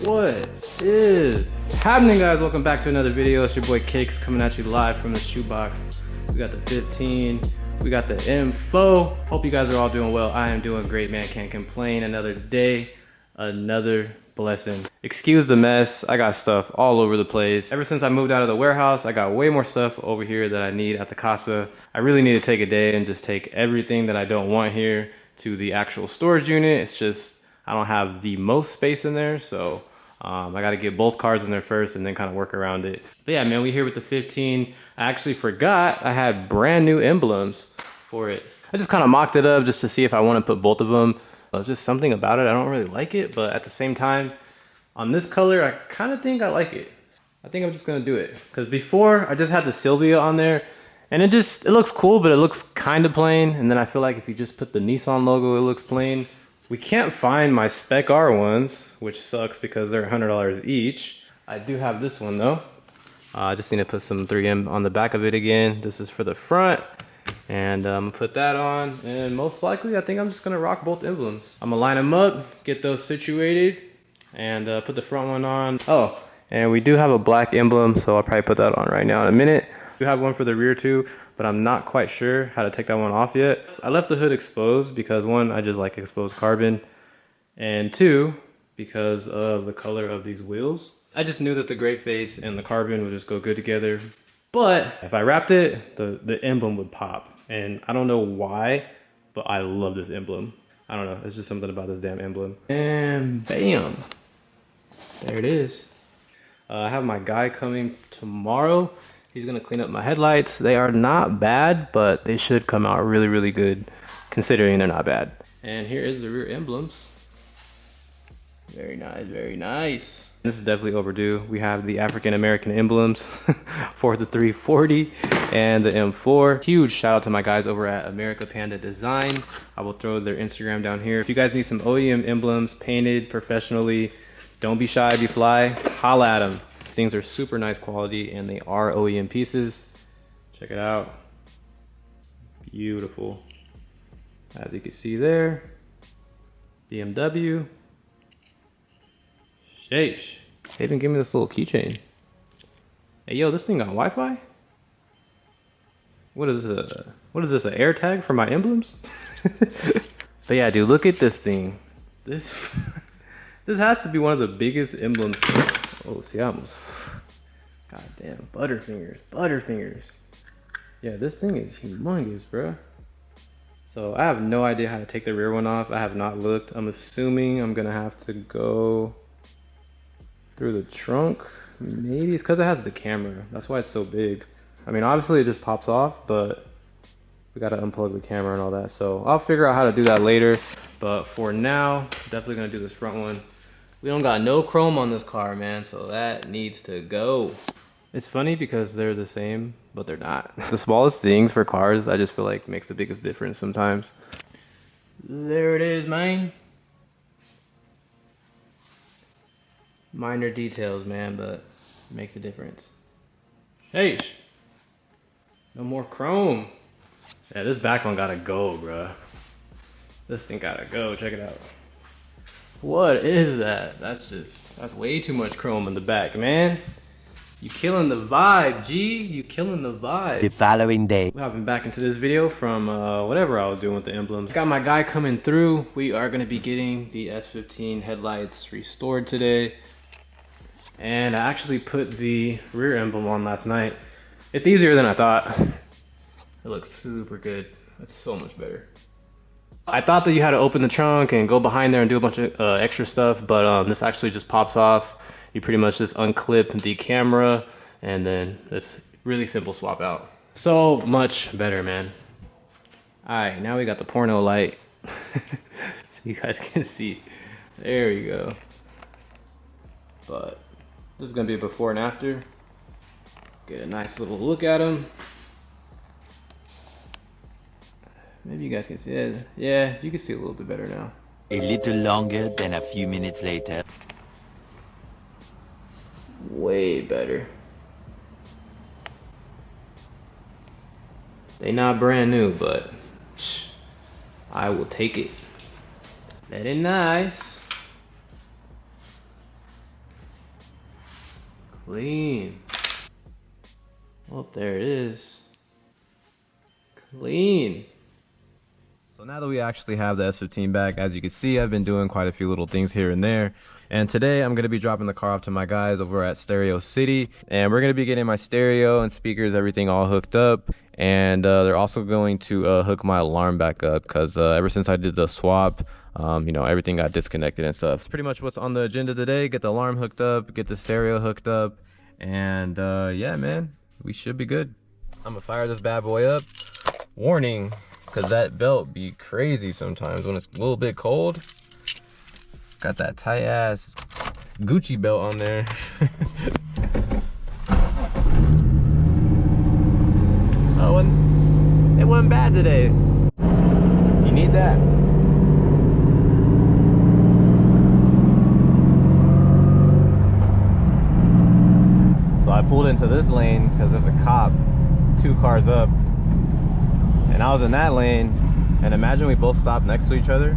What is happening, guys? Welcome back to another video. It's your boy Cakes coming at you live from the shoebox. We got the 15, we got the M4. Hope you guys are all doing well. I am doing great, man. Can't complain. Another day, another blessing. Excuse the mess. I got stuff all over the place. Ever since I moved out of the warehouse, I got way more stuff over here that I need at the casa. I really need to take a day and just take everything that I don't want here to the actual storage unit. It's just I don't have the most space in there, so I got to get both cars in there first and then kind of work around it. But yeah, man, we here with the 15. I actually forgot I had brand new emblems for it. I just kind of mocked it up just to see if I want to put both of them. It's just something about it. I don't really like it, but at the same time, on this color, I kind of think I like it. I think I'm just going to do it. Because before, I just had the Sylvia on there, and it looks cool, but it looks kind of plain. And then I feel like if you just put the Nissan logo, it looks plain. We can't find my Spec R ones, which sucks because they're $100 each. I do have this one though. I just need to put some 3M on the back of it again. This is for the front, and I'm gonna put that on. And most likely, I think I'm just gonna rock both emblems. I'm gonna line them up, get those situated, and put the front one on. Oh, and we do have a black emblem, so I'll probably put that on right now in a minute. We have one for the rear too, but I'm not quite sure how to take that one off yet. I left the hood exposed because one, I just like exposed carbon, and two, because of the color of these wheels. I just knew that the gray face and the carbon would just go good together. But if I wrapped it, the emblem would pop. And I don't know why, but I love this emblem. I don't know, it's just something about this damn emblem. And bam, there it is. I have my guy coming tomorrow. He's gonna clean up my headlights. They are not bad, but they should come out really, really good considering they're not bad. And here is the rear emblems. Very nice, very nice. This is definitely overdue. We have the African American emblems for the 340 and the M4. Huge shout out to my guys over at America Panda Design. I will throw their Instagram down here. If you guys need some OEM emblems painted professionally, don't be shy, be fly, holla at them. Things are super nice quality and they are OEM pieces. Check it out. Beautiful. As you can see there, BMW. Sheesh. They even gave me this little keychain. Hey yo, this thing got Wi-Fi? What is this, an air tag for my emblems? But yeah, dude, look at this thing. This has to be one of the biggest emblems. Oh, see, I almost, goddamn, butterfingers. Yeah, this thing is humongous, bro. So I have no idea how to take the rear one off. I have not looked. I'm assuming I'm gonna have to go through the trunk. Maybe it's because it has the camera. That's why it's so big. I mean, obviously it just pops off, but we gotta unplug the camera and all that. So I'll figure out how to do that later. But for now, definitely gonna do this front one. We don't got no chrome on this car, man, so that needs to go. It's funny because they're the same, but they're not. The smallest things for cars, I just feel like makes the biggest difference sometimes. There it is, man. Minor details, man, but it makes a difference. Hey, no more chrome. Yeah, this back one gotta go, bruh. This thing gotta go, check it out. What is that? That's way too much chrome in the back, man. You killing the vibe, G. You killing the vibe. The following day. We're hopping back into this video from whatever I was doing with the emblems. Got my guy coming through. We are gonna be getting the S15 headlights restored today. And I actually put the rear emblem on last night. It's easier than I thought. It looks super good. It's so much better. I thought that you had to open the trunk and go behind there and do a bunch of extra stuff, but this actually just pops off. You pretty much just unclip the camera, and then it's really simple swap out. So much better, man. All right, now we got the porno light. So you guys can see. There we go. But this is gonna be a before and after. Get a nice little look at them. Maybe you guys can see it. Yeah, you can see a little bit better now. A little longer than a few minutes later. Way better. They not brand new, but I will take it. Very nice. Clean. Oh, there it is. Clean. So now that we actually have the S15 back, as you can see, I've been doing quite a few little things here and there. And today I'm going to be dropping the car off to my guys over at Stereo City. And we're going to be getting my stereo and speakers, everything all hooked up. And they're also going to hook my alarm back up because ever since I did the swap, you know, everything got disconnected and stuff. It's pretty much what's on the agenda today. Get the alarm hooked up, get the stereo hooked up. And yeah, man, we should be good. I'm going to fire this bad boy up. Warning. Cause that belt be crazy sometimes when it's a little bit cold. Got that tight ass Gucci belt on there. Oh, and it wasn't bad today. You need that. So I pulled into this lane because there's a cop 2 cars up. And I was in that lane, and imagine we both stopped next to each other.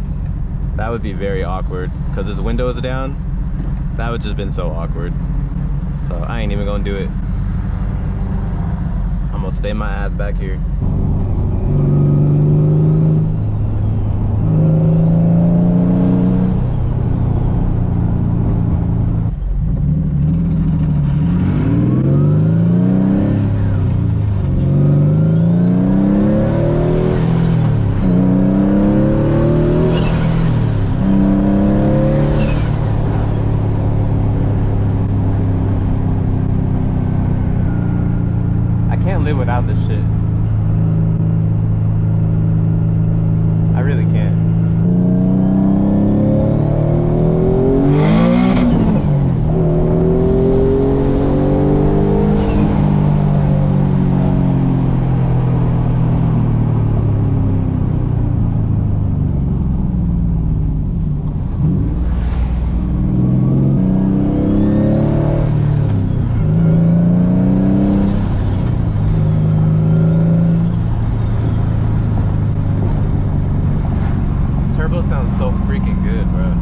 That would be very awkward because his window is down. That would just been so awkward. So I ain't even gonna do it. I'm gonna stay my ass back here. Without this shit, I really can't. Sounds so freaking good, bro.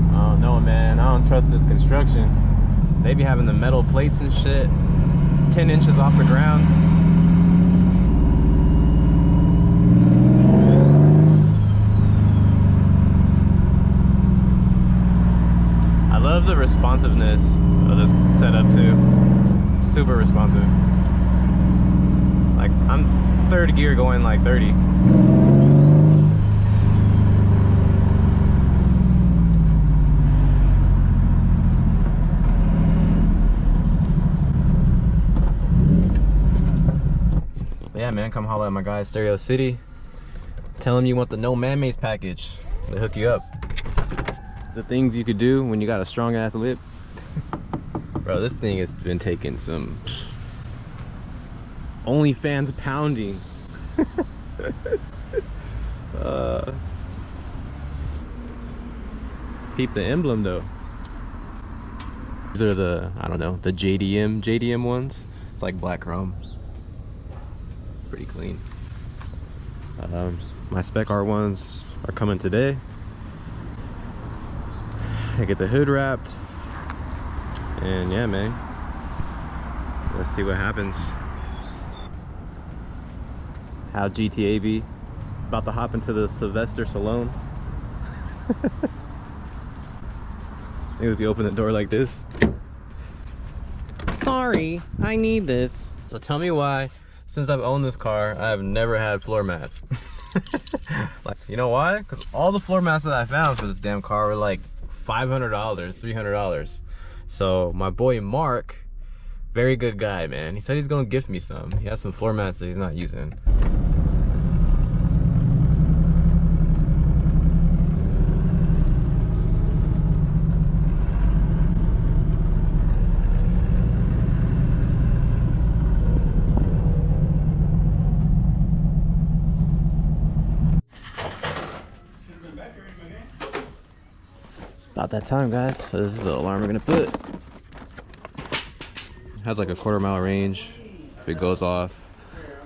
I don't know, man. I don't trust this construction. They be having the metal plates and shit 10 inches off the ground. I love the responsiveness of this setup too. Super responsive. Like, I'm 3rd gear going like 30. But yeah, man, come holler at my guy Stereo City. Tell him you want the no man-maze package. They hook you up. The things you could do when you got a strong ass lip. Bro, this thing has been taking some OnlyFans pounding. Peep the emblem though. These are the, I don't know, the JDM ones. It's like black chrome. Pretty clean. My Spec Art ones are coming today. I get the hood wrapped. And yeah, man, let's see what happens. How GTA be? About to hop into the Sylvester Salon. I think if you open the door like this. Sorry, I need this. So tell me why, since I've owned this car, I have never had floor mats. Like, you know why? Because all the floor mats that I found for this damn car were like $500, $300. So my boy Mark, very good guy, man. He said he's gonna gift me some. He has some floor mats that he's not using. It's about that time, guys. So this is the alarm we're gonna put. It has like a 1/4 mile range. If it goes off,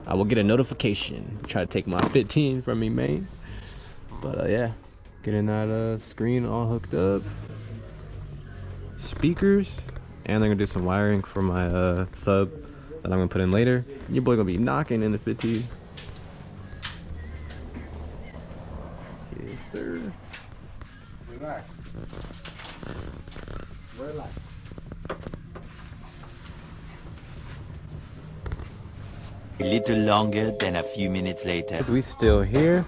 I will get a notification. Try to take my 15 from me, man. But yeah, getting that screen all hooked up. Speakers, and they're gonna do some wiring for my sub that I'm gonna put in later. Your boy gonna be knocking in the 15. Yes, sir. Relax. Relax. A little longer than a few minutes later. We still here.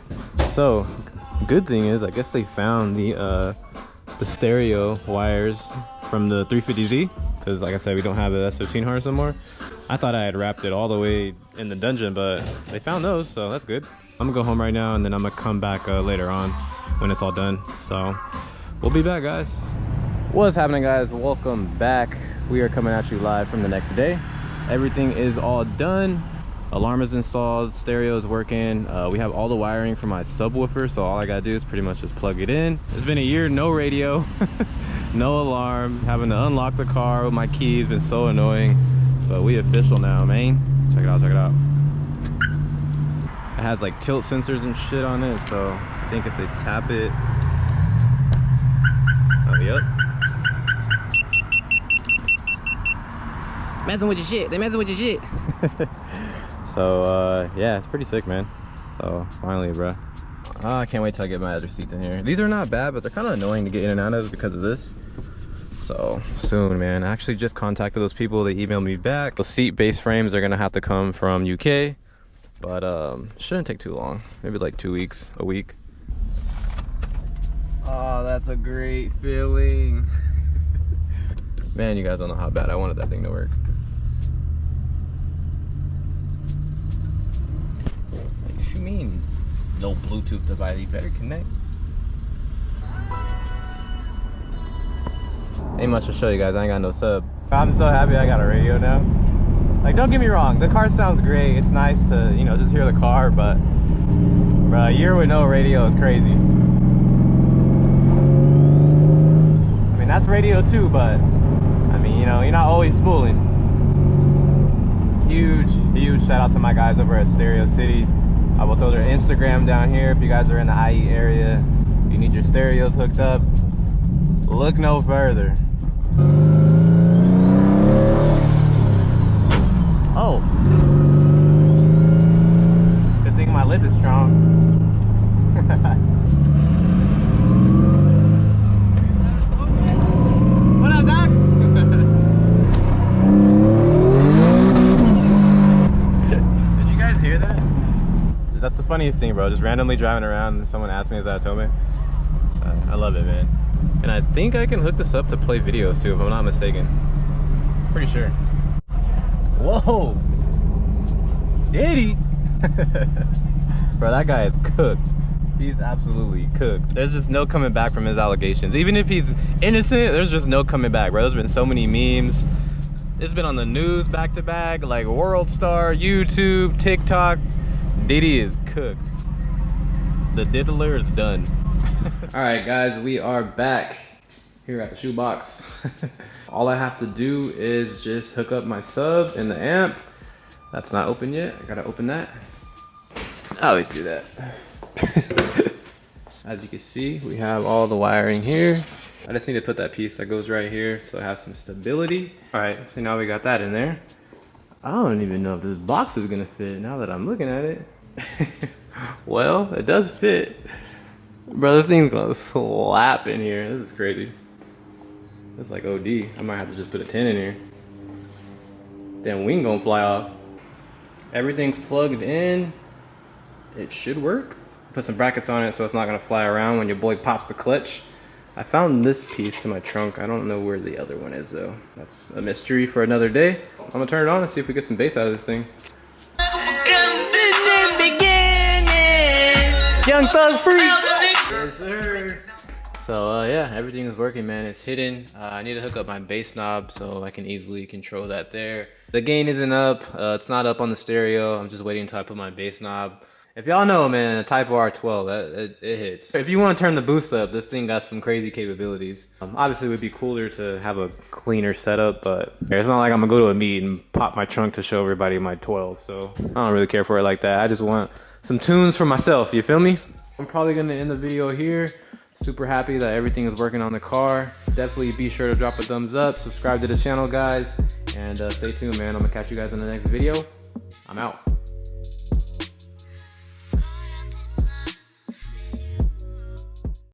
So, good thing is, I guess they found the stereo wires from the 350Z, because like I said, we don't have the S15 harness anymore. I thought I had wrapped it all the way in the dungeon, but they found those, so that's good. I'm gonna go home right now, and then I'm gonna come back later on when it's all done. So we'll be back, guys. What's happening, guys? Welcome back. We are coming at you live from the next day. Everything is all done. Alarm is installed, stereo is working. We have all the wiring for my subwoofer, so all I gotta do is pretty much just plug it in. It's been a year, no radio, no alarm, having to unlock the car with my keys, been so annoying. But we official now, man. Check it out, check it out. It has like tilt sensors and shit on it, so I think if they tap it, oh, yep. Messing with your shit, they messing with your shit. So yeah, it's pretty sick, man. So finally, bro. I can't wait till I get my other seats in here. These are not bad, but they're kind of annoying to get in and out of because of this. So soon, man. I actually just contacted those people. They emailed me back. The seat base frames are gonna have to come from UK, but shouldn't take too long. Maybe like 2 weeks, a week. Oh, that's a great feeling. Man, you guys don't know how bad I wanted that thing to work. What you mean? No Bluetooth device, you better connect. Ain't much to show you guys, I ain't got no sub. I'm so happy I got a radio now. Like, don't get me wrong, the car sounds great. It's nice to, you know, just hear the car, but bro, a year with no radio is crazy. I mean, that's radio too, but I mean, you know, you're not always spooling. Huge shout out to my guys over at Stereo City. I will throw their Instagram down here if you guys are in the IE area. If you need your stereos hooked up, look no further. Oh. Good thing my lip is strong. What up, Doc? Did you guys hear that? That's the funniest thing, bro. Just randomly driving around and someone asked me, is that Atome? I love it, man. And I think I can hook this up to play videos too, if I'm not mistaken. Pretty sure. Whoa! Diddy! Bro, that guy is cooked. He's absolutely cooked. There's just no coming back from his allegations. Even if he's innocent, there's just no coming back, bro. There's been so many memes. It's been on the news back to back, like World Star, YouTube, TikTok. Diddy is cooked. The diddler is done. All right, guys, we are back here at the shoebox. All I have to do is just hook up my sub and the amp. That's not open yet. I gotta open that. I always do that. As you can see, we have all the wiring here. I just need to put that piece that goes right here so it has some stability. All right, so now we got that in there. I don't even know if this box is gonna fit now that I'm looking at it. Well, it does fit. Bro, this thing's gonna slap in here. This is crazy. It's like OD. I might have to just put a 10 in here. Then wing gonna fly off. Everything's plugged in. It should work. Put some brackets on it so it's not gonna fly around when your boy pops the clutch. I found this piece to my trunk. I don't know where the other one is though. That's a mystery for another day. I'm gonna turn it on and see if we get some bass out of this thing. Young Thug Free. Yes, sir. So yeah, everything is working, man. It's hidden. I need to hook up my bass knob so I can easily control that there. The gain isn't up. It's not up on the stereo. I'm just waiting until I put my bass knob If y'all know, man, a Type R12, it hits. If you want to turn the boost up, this thing got some crazy capabilities. Obviously, it would be cooler to have a cleaner setup, but it's not like I'm gonna go to a meet and pop my trunk to show everybody my 12. So I don't really care for it like that. I just want some tunes for myself. You feel me? I'm probably gonna end the video here. Super happy that everything is working on the car. Definitely be sure to drop a thumbs up, subscribe to the channel, guys, and stay tuned, man. I'm gonna catch you guys in the next video. I'm out.